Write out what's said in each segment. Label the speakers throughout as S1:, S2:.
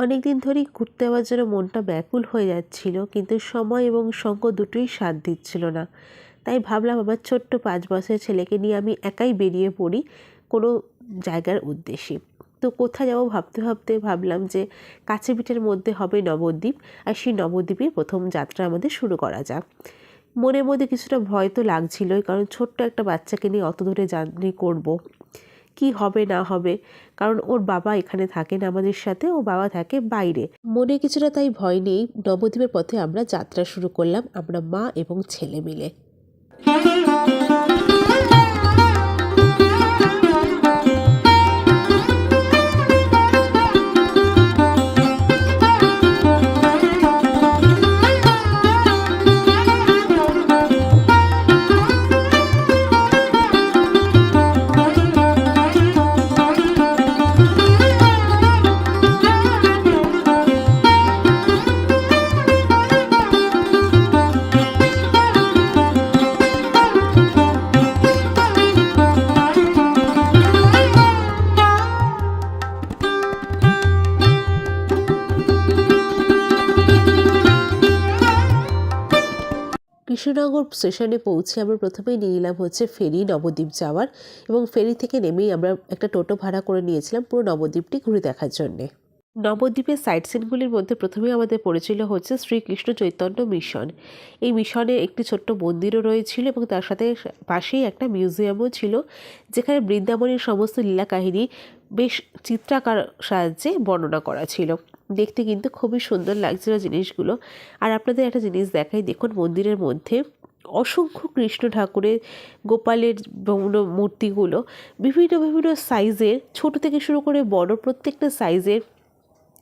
S1: অনেক দিন ধরেই ঘুরতে যাওয়ার জন্য মনটা ব্যাকুল হয়ে যাচ্ছিল, কিন্তু সময় এবং সঙ্গ দুটোই সাথ দিচ্ছিল না। তাই ভাবলাম আমার ছোট্ট 5 বছরের ছেলেকে নিয়ে আমি একাই বেরিয়ে পড়ি কোনো জায়গার উদ্দেশ্যে। তো কোথায় যাবো ভাবতে ভাবতে ভাবলাম যে কাছে পিঠের মধ্যে হবে নবদ্বীপ, আর সেই নবদ্বীপে প্রথম যাত্রা আমাদের শুরু করা যাক। মনের মধ্যে কিছুটা ভয় তো লাগছিলই, কারণ ছোট্ট একটা বাচ্চাকে নিয়ে অত দূরে জার্নি করব, কি হবে না হবে, কারণ ওর বাবা এখানে থাকেন আমাদের সাথে, ও বাবা থাকে বাইরে। মনে কিছুটা তাই ভয় নেই। নবদ্বীপের পথে আমরা যাত্রা শুরু করলাম, আমরা মা এবং ছেলে মিলে। কৃষ্ণনগর স্টেশনে পৌঁছে আমরা প্রথমেই নিয়ে নিলাম হচ্ছে ফেরি নবদ্বীপ যাওয়ার, এবং ফেরি থেকে নেমেই আমরা একটা টোটো ভাড়া করে নিয়েছিলাম পুরো নবদ্বীপটি ঘুরে দেখার জন্যে। নবদ্বীপের সাইট সিনগুলির মধ্যে প্রথমেই আমাদের পড়েছিল হচ্ছে শ্রীকৃষ্ণ চৈতন্য মিশন। এই মিশনে একটি ছোট্ট মন্দিরও রয়েছিল এবং তার সাথে পাশেই একটা মিউজিয়ামও ছিল, যেখানে বৃন্দাবনের সমস্ত লীলা কাহিনী বেশ চিত্রাকার সাহায্যে বর্ণনা করা ছিল। দেখতে কিন্তু খুবই সুন্দর লাগছিল জিনিসগুলো। আর আপনাদের একটা জিনিস দেখাই, দেখুন মন্দিরের মধ্যে অসংখ্য কৃষ্ণ ঠাকুরের, গোপালের মূর্তিগুলো বিভিন্ন বিভিন্ন সাইজের, ছোট থেকে শুরু করে বড় প্রত্যেকটা সাইজের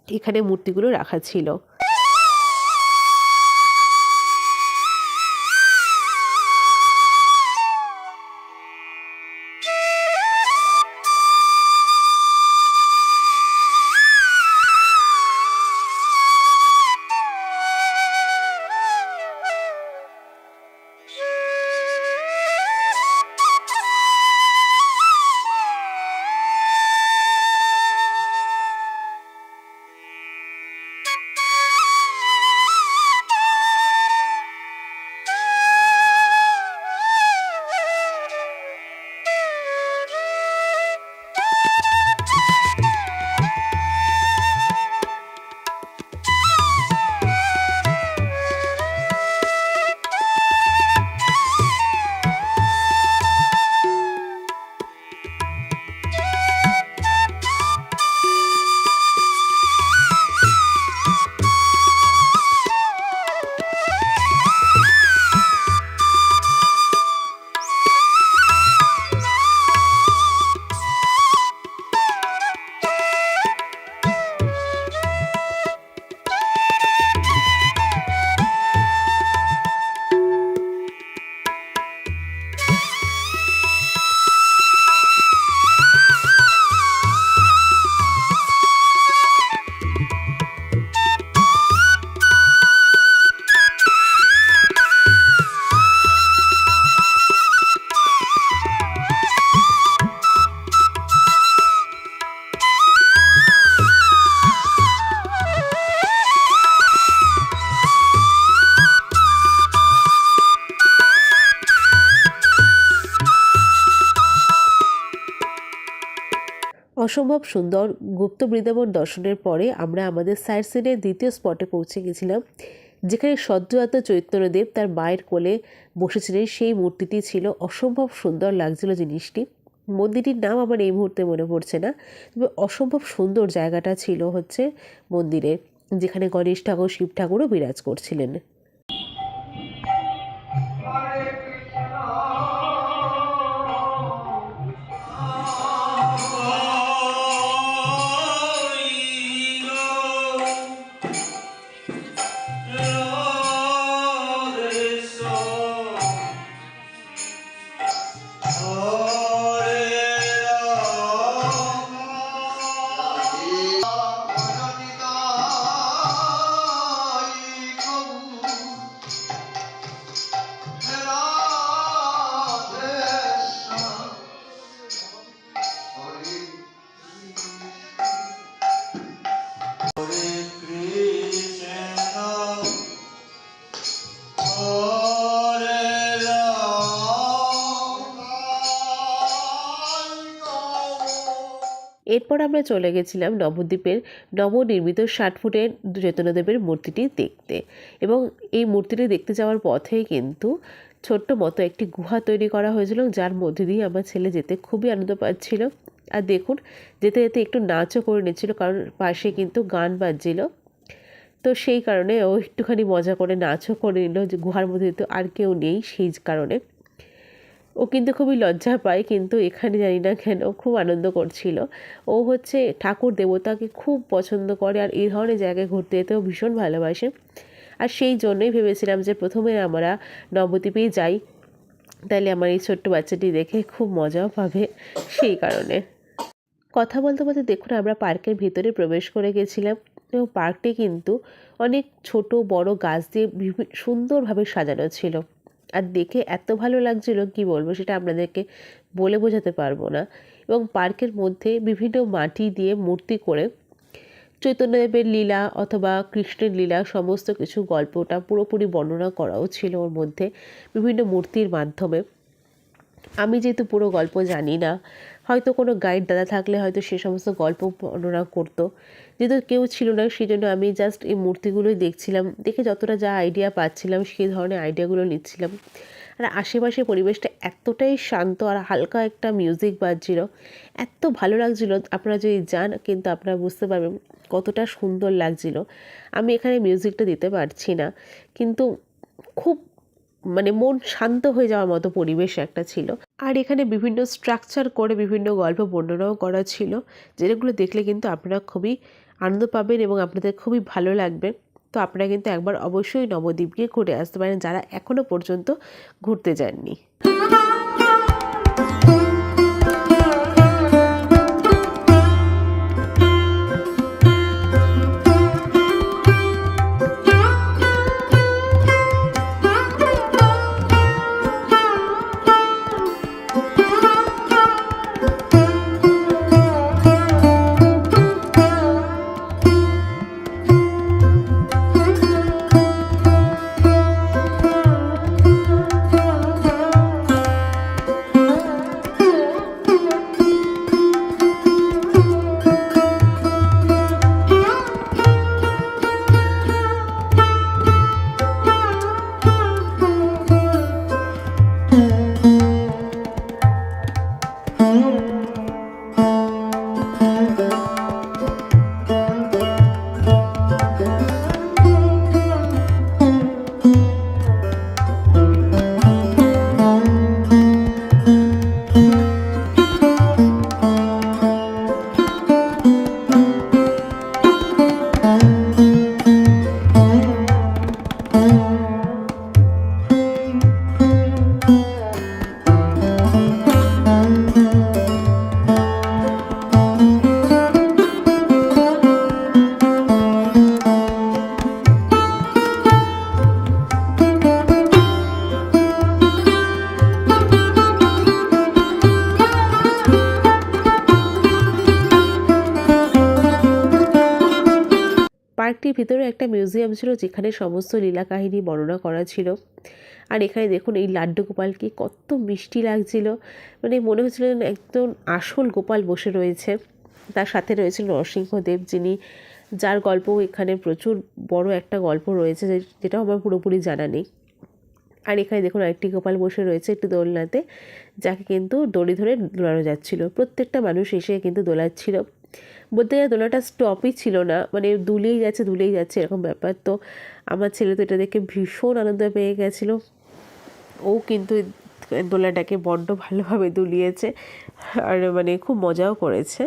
S1: এখানে মূর্তিগুলো রাখা ছিল। অসম্ভব সুন্দর গুপ্ত বৃন্দাবন দর্শনের পরে আমরা আমাদের সাইট সিনের দ্বিতীয় স্পটে পৌঁছে গেছিলাম, যেখানে সদ্যোজাত চৈতন্যদেব তার মায়ের কোলে বসেছিলেন। সেই মূর্তিটি ছিল অসম্ভব সুন্দর লাগছিল জিনিসটি। মন্দিরটির নাম আমার এই মুহূর্তে মনে পড়ছে না, তবে অসম্ভব সুন্দর জায়গাটা ছিল হচ্ছে মন্দিরের, যেখানে গণেশ ঠাকুর, শিব ঠাকুরও বিরাজ করছিলেন। এরপর আমরা চলে গেছিলাম নবদ্বীপের নবনির্মিত 60 ফুটের চৈতন্যদেবের মূর্তিটি দেখতে। এবং এই মূর্তিটি দেখতে যাওয়ার পথেই কিন্তু ছোট্ট মতো একটি গুহা তৈরি করা হয়েছিল, যার মধ্যে দিয়ে আমার ছেলে যেতে খুবই আনন্দ পাচ্ছিল। আর দেখুন, যেতে যেতে একটু নাচও করে নিচ্ছিল, কারণ পাশে কিন্তু গান বাজছিল। তো সেই কারণে ও একটুখানি মজা করে নাচও করে নিল, যে গুহার মধ্যে তো আর কেউ নেই সেই কারণে। ও কিন্তু খুবই লজ্জা পায়, কিন্তু এখানে জানি না কেন খুব আনন্দ করছিল। ও হচ্ছে ঠাকুর দেবতাকে খুব পছন্দ করে, আর এই ধরনের জায়গায় ঘুরতে যেতেও ভীষণ ভালোবাসে। আর সেই জন্যই ভেবেছিলাম যে প্রথমে আমরা নবদ্বীপেই যাই, তাহলে আমার এই ছোট্ট বাচ্চাটি দেখে খুব মজাও পাবে, সেই কারণে। কথা বলতে বলতে দেখুন আমরা পার্কের ভিতরে প্রবেশ করে গেছিলাম, এবং পার্কটি কিন্তু অনেক ছোট বড় গাছ দিয়ে সুন্দরভাবে সাজানো ছিল। আর দেখে এত ভালো লাগছিল কি বলবো, সেটা আপনাদেরকে বলে বোঝাতে পারবো না। এবং পার্কের মধ্যে বিভিন্ন মাটি দিয়ে মূর্তি করে চৈতন্যদেবের লীলা অথবা কৃষ্ণের লীলা সমস্ত কিছু গল্পটা পুরোপুরি বর্ণনা করাও ছিল ওর মধ্যে বিভিন্ন মূর্তির মাধ্যমে। আমি যেহেতু পুরো গল্প জানি না, হয়তো কোনো গাইড দাদা থাকলে হয়তো সে সমস্ত গল্প বর্ণনা করতো। যেহেতু কেউ ছিল না, সেই জন্য আমি জাস্ট এই মূর্তিগুলোই দেখছিলাম, দেখে যতটা যা আইডিয়া পাচ্ছিলাম সেই ধরনের আইডিয়াগুলো নিচ্ছিলাম। আর আশেপাশে পরিবেশটা এতটাই শান্ত, আর হালকা একটা মিউজিক বাজছিল, এত ভালো লাগছিল। আপনারা যদি যান কিন্তু আপনারা বুঝতে পারবেন কতটা সুন্দর লাগছিল। আমি এখানে মিউজিকটা দিতে পারছি না, কিন্তু খুব মানে মন শান্ত হয়ে যাওয়ার মতো পরিবেশ একটা ছিল। আর এখানে বিভিন্ন স্ট্রাকচার করে বিভিন্ন গল্প বর্ণনাও করা ছিল, যেগুলো দেখলে কিন্তু আপনারা খুবই আনন্দ পাবেন এবং আপনাদের খুবই ভালো লাগবে। তো আপনারা কিন্তু একবার অবশ্যই নবদ্বীপ গিয়ে ঘুরে আসতে পারেন, যারা এখনও পর্যন্ত ঘুরতে যাননি। পার্কটির ভিতরে একটা মিউজিয়াম ছিল, যেখানে সমস্ত লীলা কাহিনী বর্ণনা করা ছিল। আর এখানে দেখুন এই লাড্ডু গোপালকে কত মিষ্টি লাগছিল, মানে মনে হচ্ছিল একদম আসল গোপাল বসে রয়েছে। তার সাথে রয়েছে নরসিংহদেব, যার গল্প এখানে প্রচুর বড় একটা গল্প রয়েছে, যেটাও আমার পুরোপুরি জানা নেই। আর এখানে দেখুন আরেকটি গোপাল বসে রয়েছে একটি দোলনাতে, যাকে কিন্তু দড়ি ধরে দোলানো যাচ্ছিল। প্রত্যেকটা মানুষ এসে কিন্তু দোলাচ্ছিল। বলতে গেলে দোলাটা স্টপই ছিল না, মানে দুলেই যাচ্ছে এরকম ব্যাপার। তো আমার ছেলে তো এটা দেখে ভীষণ আনন্দ পেয়ে গেছিলো। ও কিন্তু দোলাটাকে বড্ড ভালোভাবে দুলিয়েছে, আর মানে খুব মজাও করেছে।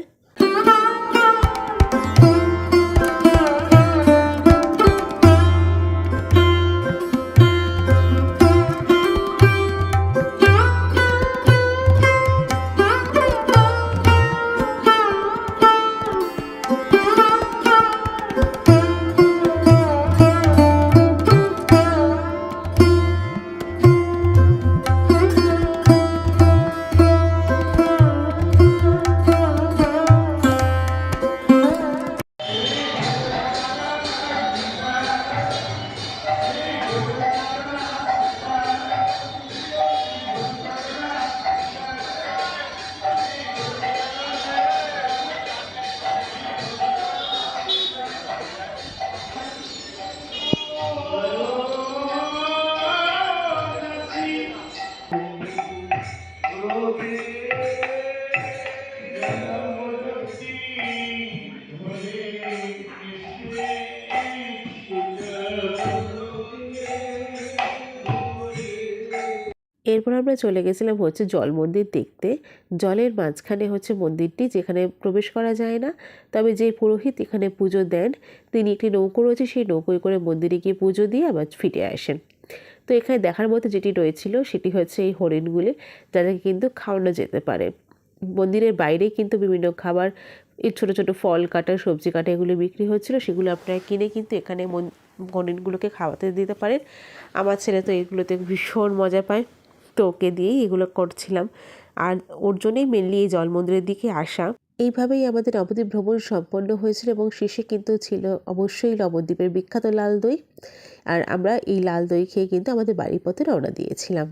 S1: এরপর আমরা চলে গেছিলাম হচ্ছে জল মন্দির দেখতে। জলের মাঝখানে হচ্ছে মন্দিরটি, যেখানে প্রবেশ করা যায় না, তবে যে পুরোহিত এখানে পুজো দেন তিনি একটি নৌকো রয়েছে, সেই নৌকোয় করে মন্দিরে গিয়ে পুজো দিয়ে আবার ফিরে আসেন। তো এখানে দেখার মতো যেটি রয়েছিল সেটি হচ্ছে এই হরিণগুলি, যাদেরকে কিন্তু খাওয়ানো যেতে পারে। মন্দিরের বাইরেই কিন্তু বিভিন্ন খাবার, এই ছোটো ছোটো ফল কাটা, সবজি কাটা এগুলো বিক্রি হচ্ছিল, সেগুলো আপনারা কিনে কিন্তু এখানে হরিণগুলোকে খাওয়াতে দিতে পারেন। আমার ছেলে তো এগুলোতে ভীষণ মজা পায়, তো ওকে দিয়েই এগুলো করছিলাম। আর ওর জন্যই মেনলি এই জল মন্দিরের দিকে আসা। এইভাবেই আমাদের নবদ্বীপ ভ্রমণ সম্পন্ন হয়েছিল এবং শেষে কিন্তু ছিল অবশ্যই নবদ্বীপের বিখ্যাত লাল দই। আর আমরা এই লাল দই খেয়ে কিন্তু আমাদের বাড়ির পথে রওনা দিয়েছিলাম।